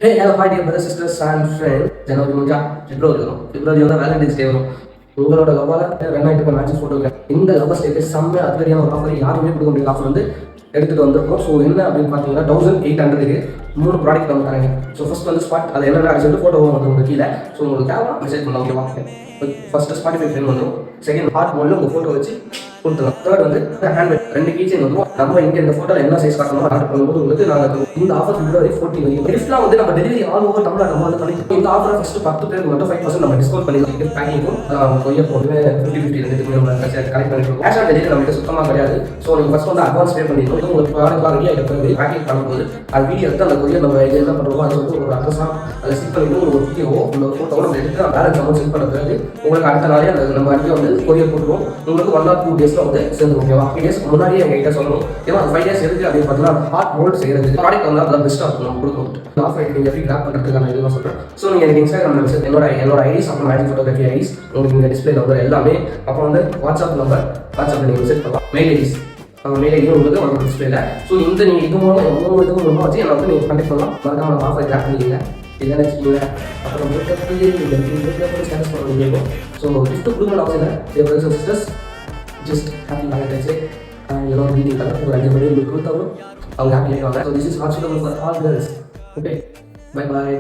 Hey, hello, hi dear brothers, sisters and friends. ஜனவரி முடிஞ்சா பிப்ரவரி வரும். பிப்ரவரி வந்தால் வேலண்டைன்ஸ் டே வரும். உங்களோட லவ்வால் ரன் ஆகிட்டு இருக்க மேட்சஸ் ஃபோட்டோகிராஃப் இந்த லவ்வர் ஸ்டேட்டஸ் செம்ம அதிரடியான ஒரு ஆஃபர் யாருமே கொடுக்க முடியாத ஆஃபர் வந்து எடுத்துகிட்டு வந்திருக்கோம். ஸோ என்ன அப்படின்னு பார்த்தீங்கன்னா 1800க்கு 3 ப்ராடக்ட் வந்து தராங்க. ஸோ ஃபஸ்ட் வந்து ஸ்பாட் அது என்னென்ன அப்படின்னு சொல்லிட்டு ஃபோட்டோ வந்து உங்களுக்கு கீழே. ஸோ உங்களுக்கு தேவை மெசேஜ் பண்ணலாம். ஓகேவா? ஃபஸ்ட்டு ஸ்பாட்டிஃபை ஃப்ரெண்ட் வந்துடும். செகண்ட் ஹார்ட் மோடில் உங்கள் ஃபோட்டோ வச்சு கொடுத்துலாம். தேர்ட் வந்து ஹேண்ட்மேட் 2 கீச்சைன் வந்துடும். நம்ம இங்கே இந்த ஃபோட்டோவில் என்ன சைஸ் காட்டணும் ஆர்டர் பண்ணும்போது உங்களுக்கு நாங்கள் இந்த ஆஃபர் பிப்ரவரி 14 வரைக்கும் கிஃப்ட்லாம் வந்து நம்ம டெலிவரி ஆல் ஓவர் தமிழ்நாடு நம்ம வந்து பண்ணி இந்த ஆஃபர் ஃபஸ்ட்டு 10 பேருக்கு மட்டும் 5% நம்ம டிஸ்கவுண்ட் பண்ணிக்கலாம். கிஃப்ட் பேக்கிங்கும் கொய்யா போட்டு 50-50 ரெண்டுத்துக்குமே நம்ம கலெக்ட் பண்ணிருக்கோம். கேஷ் ஆன் டெலிவரி நம்மகிட்ட சுத்தமாக கிடையாது. ஸோ நீங்கள் ஃபஸ்ட் வந்து அட்வான்ஸ் பே பண்ணிடணும். உங்களுக்கு ப்ராடக்ட்லாம் ரெடி ஆகிட்டு பேக்கிங் பண்ணும்போது அது வீடியோ எடுத்து அந்த கொரியர் நம்ம இது என்ன பண்ணுறோமோ அது வந்து ஒரு அட்ரஸாக அதை செட் பண்ணிட்டு ஒரு வீடியோவோ ஒரு ஃபோட்டோவோ நம்ம எடுத்து பேலன்ஸ் அமௌண்ட் செட் பண்ண பிறகு உங்களுக்கு அடுத்த நாளே அந்த நம்ம வண்டியை வந்து கொரியர் போட்டுருவோம். உங்களுக்கு 1 or 2 டேஸில் வந்து சேர்ந்து ஓகேவா? 5 டேஸ் முன்னாடியே எங்ககிட்ட சொல்லணும். ஏன்னா அந்த 5 டேஸ் எதுக்கு அப்படின்னு பார்த்தீங்கன்னா ஹார்ட் மோல்ட் செய்யறது ப்ராடக்ட் வந்து அதெல்லாம் பெஸ்ட்டாக இருக்கும் நம்ம கொடுக்கணும். இந்த ஆஃபர் நீங்கள் எப்படி கிராப் பண்ணுறதுக்கான இதுவாக சொல்கிறேன். ஸோ நீங்கள் எனக்கு இன்ஸ்டாகிராம் மெசேஜ் என்னோட ஐடிஸ் அப்புறம் மேஜிக் ஃபோட்டோகிராஃபி ஐடிஸ் உங்களுக்கு இங்கே டிஸ்பிளே நம்பர் எல்லாமே அப்புறம் வந்து வாட்ஸ்அப் நம்பர் வாட்ஸ்அப்பில் நீங்கள் மெசேஜ் பண்ணலாம். மெயில் ஐடிஸ் மெயில் ஐடியும் உங்களுக்கு உங்களுக்கு டிஸ்பிளேல. ஸோ இந்த நீங்கள் இது மூலம் 3 இது மூலமாக வச்சு என்னை வந்து நீங்கள் கான்டெக்ட் பண்ணலாம். மறக்காம நம்ம ஆஃபர் கிராப் பண்ணிக்கீங்க இல்லைன்னு வச்சுக்கோங்க. அப்புறம் உங்களுக்கு ஸ்டேட்டஸ் பண்ண முடியும். ஸோ கிஃப்ட் கொடுக்கணும் அவசியம் இல்லை. Brothers and sisters just happy Valentine's day. எல்லாரும் வீடியோ கலர் ஒரு 5 மணி உங்களுக்கு கொடுத்தாலும் அவங்க ஹாப்பி ஆகிடுவாங்க. So this is not suitable for all girls. Okay, bye bye.